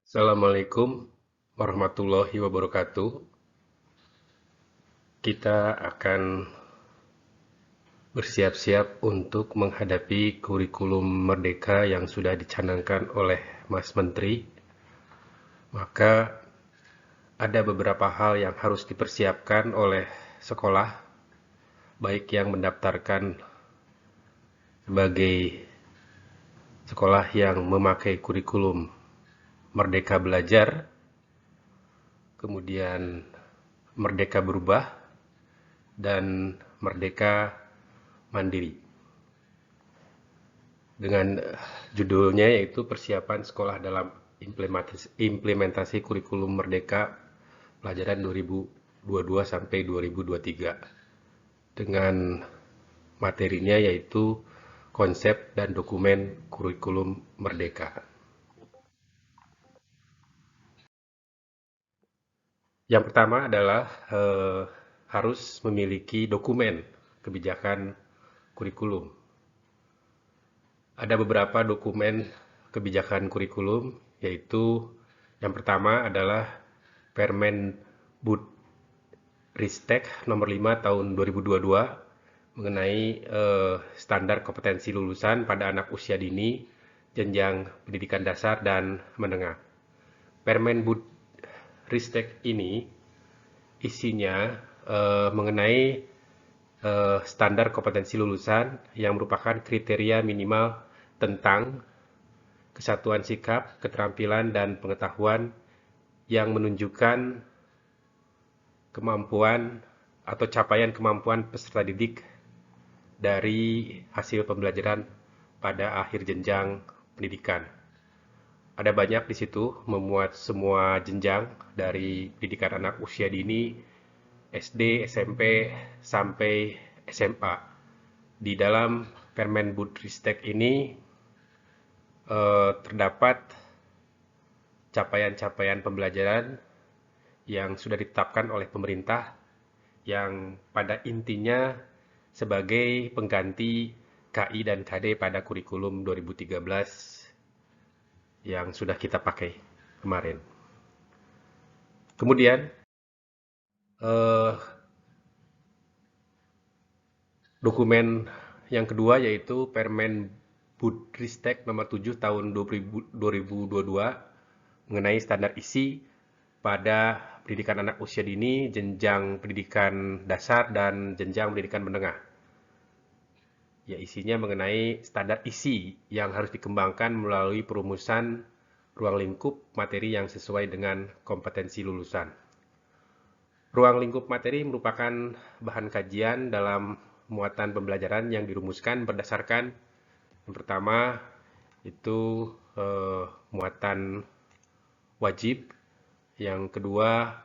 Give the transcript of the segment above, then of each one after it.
Assalamualaikum warahmatullahi wabarakatuh. Kita akan bersiap-siap untuk menghadapi kurikulum Merdeka yang sudah dicanangkan oleh Mas Menteri. Maka ada beberapa hal yang harus dipersiapkan oleh sekolah, baik yang mendaftarkan sebagai sekolah yang memakai kurikulum Merdeka Belajar, kemudian Merdeka Berubah, dan Merdeka Mandiri. Dengan judulnya yaitu persiapan sekolah dalam implementasi kurikulum Merdeka pelajaran 2022 sampai 2023. Dengan materinya yaitu konsep dan dokumen kurikulum Merdeka. Yang pertama adalah harus memiliki dokumen kebijakan kurikulum. Ada beberapa dokumen kebijakan kurikulum, yaitu yang pertama adalah Permendikbudristek nomor 5 tahun 2022 mengenai standar kompetensi lulusan pada anak usia dini, jenjang pendidikan dasar dan menengah. Permendikbudristek ini isinya mengenai standar kompetensi lulusan yang merupakan kriteria minimal tentang kesatuan sikap, keterampilan, dan pengetahuan yang menunjukkan kemampuan atau capaian kemampuan peserta didik dari hasil pembelajaran pada akhir jenjang pendidikan. Ada banyak di situ memuat semua jenjang dari pendidikan anak usia dini, SD, SMP, sampai SMA. Di dalam Permendikbudristek ini terdapat capaian-capaian pembelajaran yang sudah ditetapkan oleh pemerintah yang pada intinya sebagai pengganti KI dan KD pada kurikulum 2013 yang sudah kita pakai kemarin. Kemudian dokumen yang kedua yaitu Permendikbudristek nomor 7 tahun 2022 mengenai standar isi pada pendidikan anak usia dini, jenjang pendidikan dasar, dan jenjang pendidikan menengah. Ya, isinya mengenai standar isi yang harus dikembangkan melalui perumusan ruang lingkup materi yang sesuai dengan kompetensi lulusan. Ruang lingkup materi merupakan bahan kajian dalam muatan pembelajaran yang dirumuskan berdasarkan yang pertama itu muatan wajib, yang kedua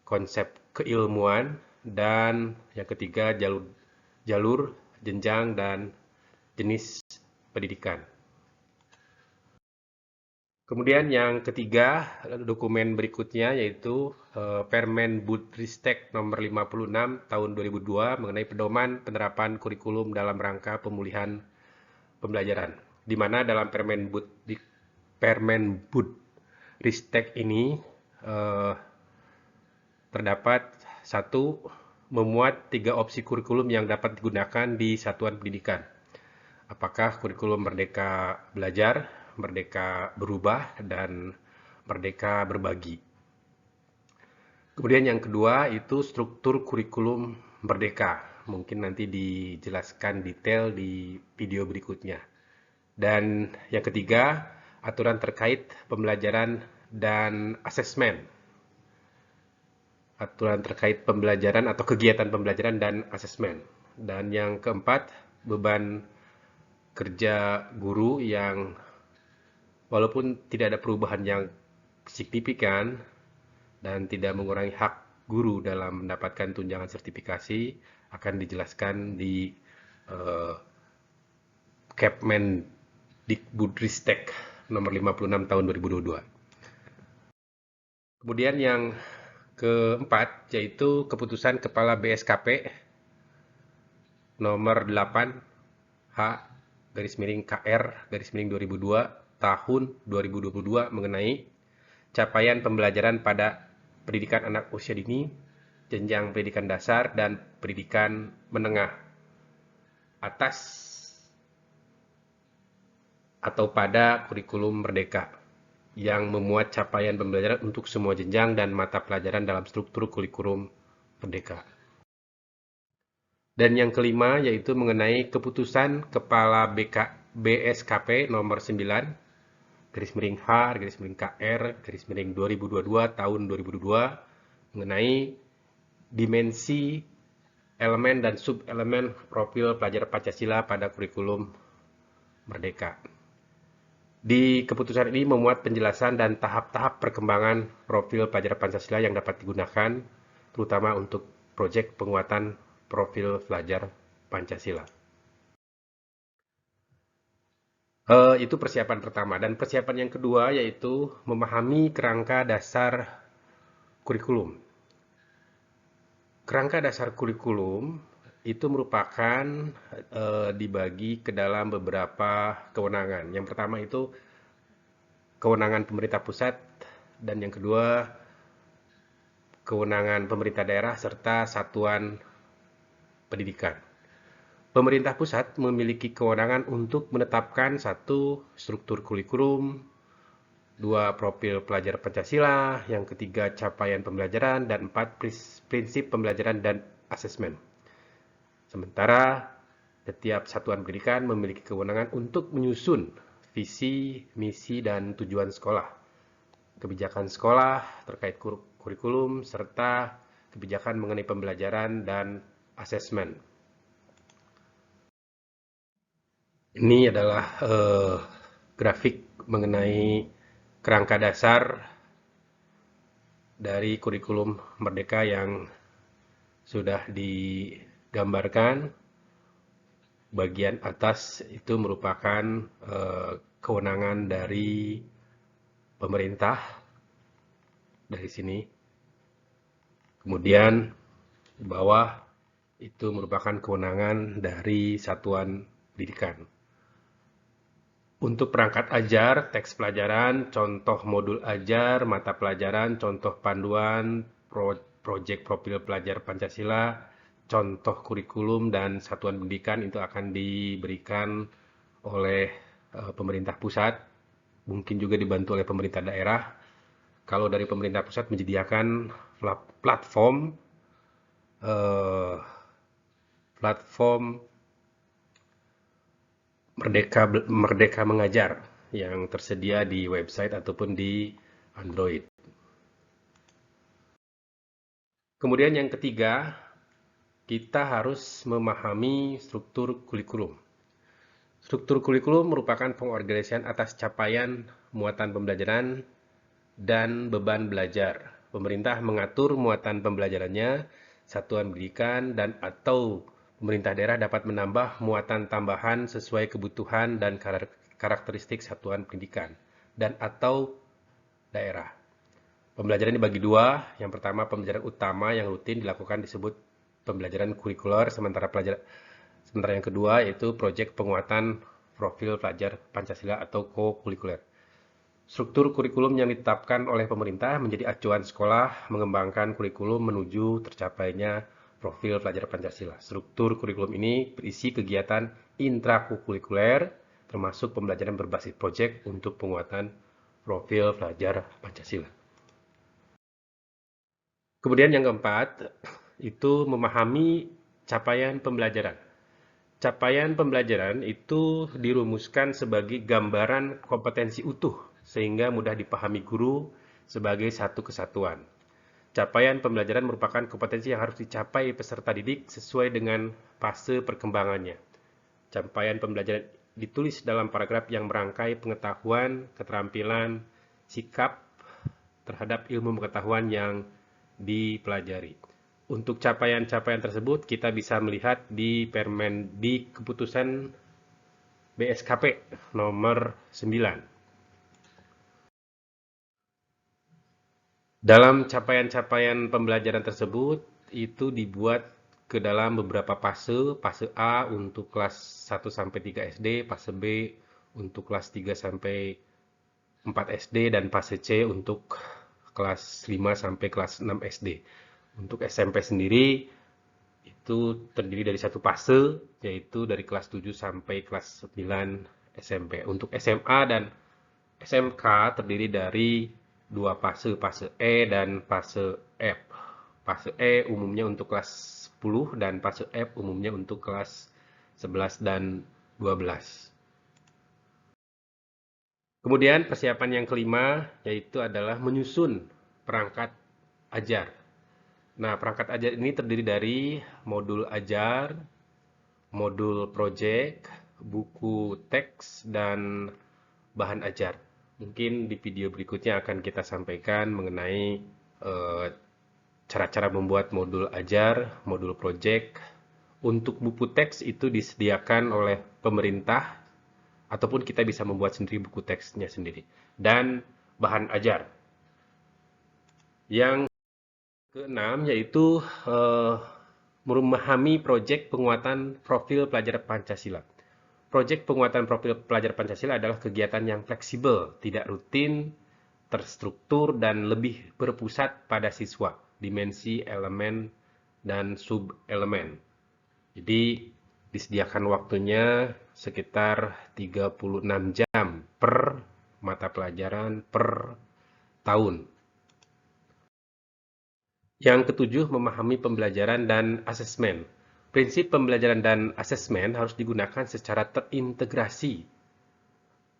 konsep keilmuan, dan yang ketiga jalur, jenjang, dan jenis pendidikan. Kemudian yang ketiga, dokumen berikutnya yaitu Permendikbudristek nomor 56 tahun 2002 mengenai pedoman penerapan kurikulum dalam rangka pemulihan pembelajaran. Di mana dalam Permendikbudristek ini terdapat satu, memuat 3 opsi kurikulum yang dapat digunakan di satuan pendidikan. Apakah kurikulum Merdeka Belajar, Merdeka Berubah, dan Merdeka Berbagi. Kemudian yang kedua itu struktur kurikulum Merdeka. Mungkin nanti dijelaskan detail di video berikutnya. Dan yang ketiga, aturan terkait pembelajaran dan asesmen. Aturan terkait pembelajaran atau kegiatan pembelajaran dan asesmen. Dan yang keempat, beban kerja guru yang walaupun tidak ada perubahan yang signifikan dan tidak mengurangi hak guru dalam mendapatkan tunjangan sertifikasi akan dijelaskan di Kepmendikbudristek nomor 56 tahun 2022. Kemudian yang keempat yaitu keputusan Kepala BSKP nomor 8 H garis miring KR garis miring 2002 tahun 2022 mengenai capaian pembelajaran pada pendidikan anak usia dini, jenjang pendidikan dasar, dan pendidikan menengah atas atau pada kurikulum Merdeka yang memuat capaian pembelajaran untuk semua jenjang dan mata pelajaran dalam struktur kurikulum Merdeka. Dan yang kelima yaitu mengenai keputusan Kepala BSKP nomor 9 garis miring H garis miring KR garis miring 2022 tahun 2022 mengenai dimensi elemen dan sub-elemen profil pelajar Pancasila pada kurikulum Merdeka. Di keputusan ini memuat penjelasan dan tahap-tahap perkembangan profil pelajar Pancasila yang dapat digunakan, terutama untuk proyek penguatan profil pelajar Pancasila. Itu persiapan pertama. Dan persiapan yang kedua yaitu memahami kerangka dasar kurikulum. Kerangka dasar kurikulum itu merupakan dibagi ke dalam beberapa kewenangan. Yang pertama itu kewenangan pemerintah pusat dan yang kedua kewenangan pemerintah daerah serta satuan pendidikan. Pemerintah pusat memiliki kewenangan untuk menetapkan satu struktur kurikulum, dua profil pelajar Pancasila, yang ketiga capaian pembelajaran, dan empat prinsip pembelajaran dan asesmen. Sementara setiap satuan pendidikan memiliki kewenangan untuk menyusun visi, misi, dan tujuan sekolah, kebijakan sekolah terkait kurikulum, serta kebijakan mengenai pembelajaran dan asesmen. Ini adalah grafik mengenai kerangka dasar dari kurikulum Merdeka yang sudah digambarkan. Bagian atas itu merupakan kewenangan dari pemerintah dari sini. Kemudian di bawah itu merupakan kewenangan dari satuan pendidikan. Untuk perangkat ajar, teks pelajaran, contoh modul ajar, mata pelajaran, contoh panduan, proyek profil pelajar Pancasila, contoh kurikulum, dan satuan pendidikan itu akan diberikan oleh pemerintah pusat, mungkin juga dibantu oleh pemerintah daerah. Kalau dari pemerintah pusat menyediakan platform Merdeka Mengajar yang tersedia di website ataupun di Android. Kemudian yang ketiga, kita harus memahami struktur kurikulum. Struktur kurikulum merupakan pengorganisasian atas capaian muatan pembelajaran dan beban belajar. Pemerintah mengatur muatan pembelajarannya, satuan pendidikan dan atau pemerintah daerah dapat menambah muatan tambahan sesuai kebutuhan dan karakteristik satuan pendidikan dan atau daerah. Pembelajaran dibagi dua. Yang pertama pembelajaran utama yang rutin dilakukan disebut pembelajaran kurikuler, sementara yang kedua yaitu proyek penguatan profil pelajar Pancasila atau co-kurikuler. Struktur kurikulum yang ditetapkan oleh pemerintah menjadi acuan sekolah mengembangkan kurikulum menuju tercapainya profil pelajar Pancasila. Struktur kurikulum ini berisi kegiatan intrakurikuler, termasuk pembelajaran berbasis proyek untuk penguatan profil pelajar Pancasila. Kemudian yang keempat, itu memahami capaian pembelajaran. Capaian pembelajaran itu dirumuskan sebagai gambaran kompetensi utuh, sehingga mudah dipahami guru sebagai satu kesatuan. Capaian pembelajaran merupakan kompetensi yang harus dicapai peserta didik sesuai dengan fase perkembangannya. Capaian pembelajaran ditulis dalam paragraf yang merangkai pengetahuan, keterampilan, sikap terhadap ilmu pengetahuan yang dipelajari. Untuk capaian-capaian tersebut kita bisa melihat di keputusan BSKP nomor 9. Dalam capaian-capaian pembelajaran tersebut itu dibuat ke dalam beberapa fase. Fase A untuk kelas 1 sampai 3 SD, fase B untuk kelas 3 sampai 4 SD dan fase C untuk kelas 5 sampai kelas 6 SD. Untuk SMP sendiri itu terdiri dari satu fase, yaitu dari kelas 7 sampai kelas 9 SMP. Untuk SMA dan SMK terdiri dari dua fase, fase E dan fase F. Fase E umumnya untuk kelas 10 dan fase F umumnya untuk kelas 11 dan 12. Kemudian persiapan yang kelima yaitu adalah menyusun perangkat ajar. Nah, perangkat ajar ini terdiri dari modul ajar, modul project, buku teks, dan bahan ajar. Mungkin di video berikutnya akan kita sampaikan mengenai cara-cara membuat modul ajar, modul project. Untuk buku teks itu disediakan oleh pemerintah ataupun kita bisa membuat sendiri buku teksnya sendiri. Dan bahan ajar. Yang keenam yaitu memahami proyek penguatan profil pelajar Pancasila. Proyek penguatan profil pelajar Pancasila adalah kegiatan yang fleksibel, tidak rutin, terstruktur, dan lebih berpusat pada siswa, dimensi, elemen, dan sub-elemen. Jadi disediakan waktunya sekitar 36 jam per mata pelajaran per tahun. Yang ketujuh, memahami pembelajaran dan asesmen. Prinsip pembelajaran dan asesmen harus digunakan secara terintegrasi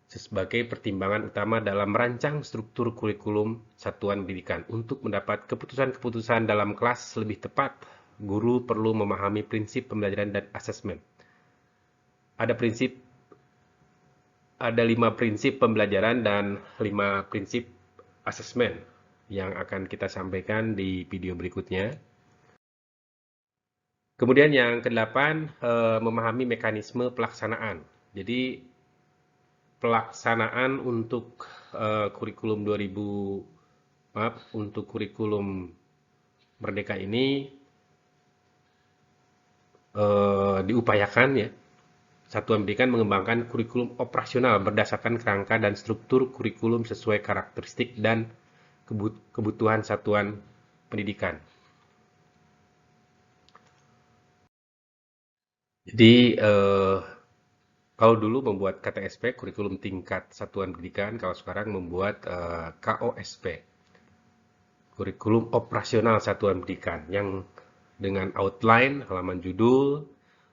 sebagai pertimbangan utama dalam merancang struktur kurikulum satuan pendidikan. Untuk mendapat keputusan-keputusan dalam kelas lebih tepat, guru perlu memahami prinsip pembelajaran dan asesmen. Ada 5 prinsip pembelajaran dan 5 prinsip asesmen yang akan kita sampaikan di video berikutnya. Kemudian yang ke-8, memahami mekanisme pelaksanaan. Jadi pelaksanaan untuk untuk kurikulum Merdeka ini diupayakan ya. Satuan Pendidikan mengembangkan kurikulum operasional berdasarkan kerangka dan struktur kurikulum sesuai karakteristik dan kebutuhan satuan pendidikan. Jadi kalau dulu membuat KTSP, kurikulum tingkat satuan pendidikan, kalau sekarang membuat KOSP, kurikulum operasional satuan pendidikan, yang dengan outline, halaman judul,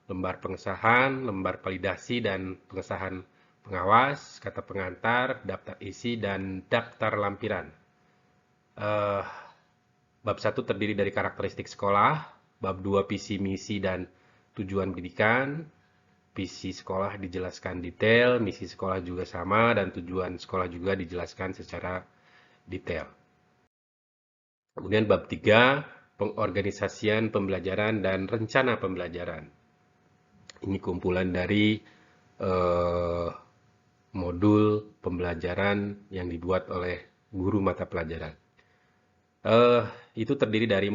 lembar pengesahan, lembar validasi dan pengesahan pengawas, kata pengantar, daftar isi, dan daftar lampiran. Bab 1 terdiri dari karakteristik sekolah, bab 2 visi misi dan tujuan pendidikan. Visi sekolah dijelaskan detail, misi sekolah juga sama, dan tujuan sekolah juga dijelaskan secara detail. Kemudian bab 3, pengorganisasian pembelajaran dan rencana pembelajaran. Ini kumpulan dari modul pembelajaran yang dibuat oleh guru mata pelajaran. Itu terdiri dari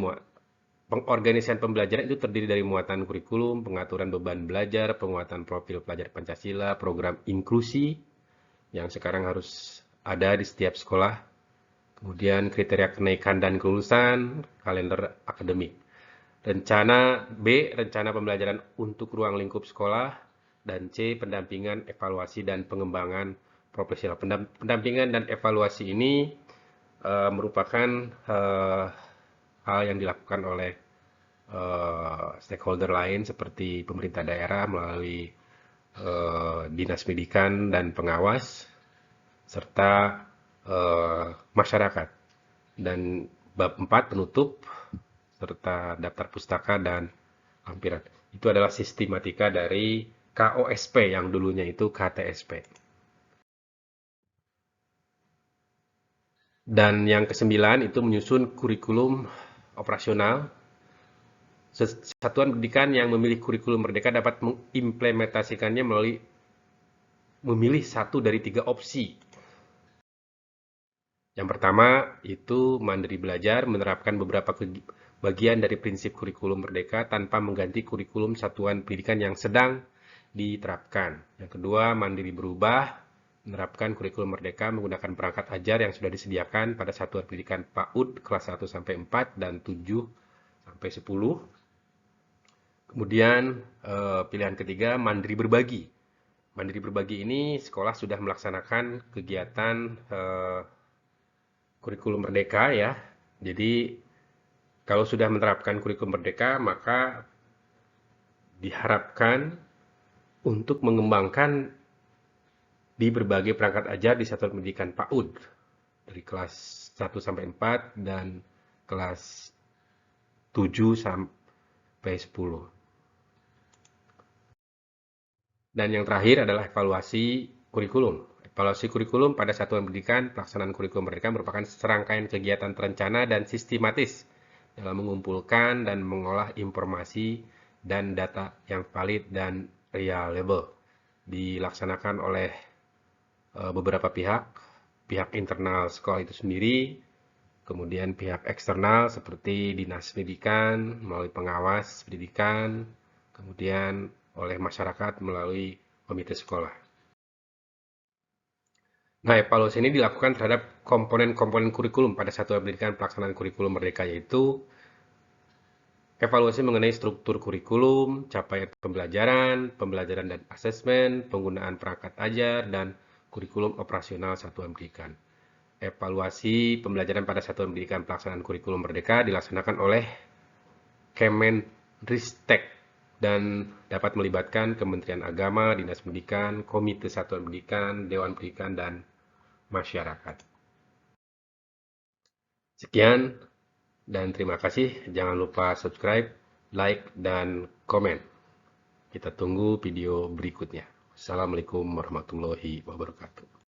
pengorganisasian pembelajaran itu terdiri dari muatan kurikulum, pengaturan beban belajar, penguatan profil pelajar Pancasila, program inklusi yang sekarang harus ada di setiap sekolah, kemudian kriteria kenaikan dan kelulusan, kalender akademik. Rencana pembelajaran untuk ruang lingkup sekolah, dan C, pendampingan, evaluasi, dan pengembangan profesional. Pendampingan dan evaluasi ini merupakan hal yang dilakukan oleh stakeholder lain seperti pemerintah daerah melalui dinas pendidikan dan pengawas serta masyarakat. Dan bab 4 penutup serta daftar pustaka dan lampiran. Itu adalah sistematika dari KOSP yang dulunya itu KTSP. Dan yang ke-9 itu menyusun kurikulum operasional. Satuan pendidikan yang memilih kurikulum Merdeka dapat mengimplementasikannya melalui memilih 1 dari 3 opsi. Yang pertama itu mandiri belajar, menerapkan beberapa bagian dari prinsip kurikulum Merdeka tanpa mengganti kurikulum satuan pendidikan yang sedang diterapkan. Yang kedua, mandiri berubah, menerapkan kurikulum merdeka menggunakan perangkat ajar yang sudah disediakan pada satuan pendidikan PAUD kelas 1-4 dan 7-10. Kemudian pilihan ketiga, mandiri berbagi. Mandiri berbagi ini sekolah sudah melaksanakan kegiatan kurikulum merdeka ya. Jadi kalau sudah menerapkan kurikulum merdeka, maka diharapkan untuk mengembangkan di berbagai perangkat ajar di satuan pendidikan PAUD dari kelas 1-4 dan kelas 7-10. Dan yang terakhir adalah evaluasi kurikulum. Evaluasi kurikulum pada satuan pendidikan pelaksanaan kurikulum merdeka merupakan serangkaian kegiatan terencana dan sistematis dalam mengumpulkan dan mengolah informasi dan data yang valid dan reliable. Dilaksanakan oleh beberapa pihak, pihak internal sekolah itu sendiri, kemudian pihak eksternal seperti Dinas Pendidikan melalui pengawas pendidikan, kemudian oleh masyarakat melalui komite sekolah. Nah, evaluasi ini dilakukan terhadap komponen-komponen kurikulum pada satuan pendidikan pelaksanaan kurikulum merdeka, yaitu evaluasi mengenai struktur kurikulum, capaian pembelajaran dan asesmen, penggunaan perangkat ajar, dan kurikulum operasional satuan pendidikan. Evaluasi pembelajaran pada satuan pendidikan pelaksanaan kurikulum merdeka dilaksanakan oleh Kemenristek dan dapat melibatkan Kementerian Agama, Dinas Pendidikan, Komite Satuan Pendidikan, Dewan Pendidikan, dan masyarakat. Sekian dan terima kasih. Jangan lupa subscribe, like, dan komen. Kita tunggu video berikutnya. Assalamualaikum warahmatullahi wabarakatuh.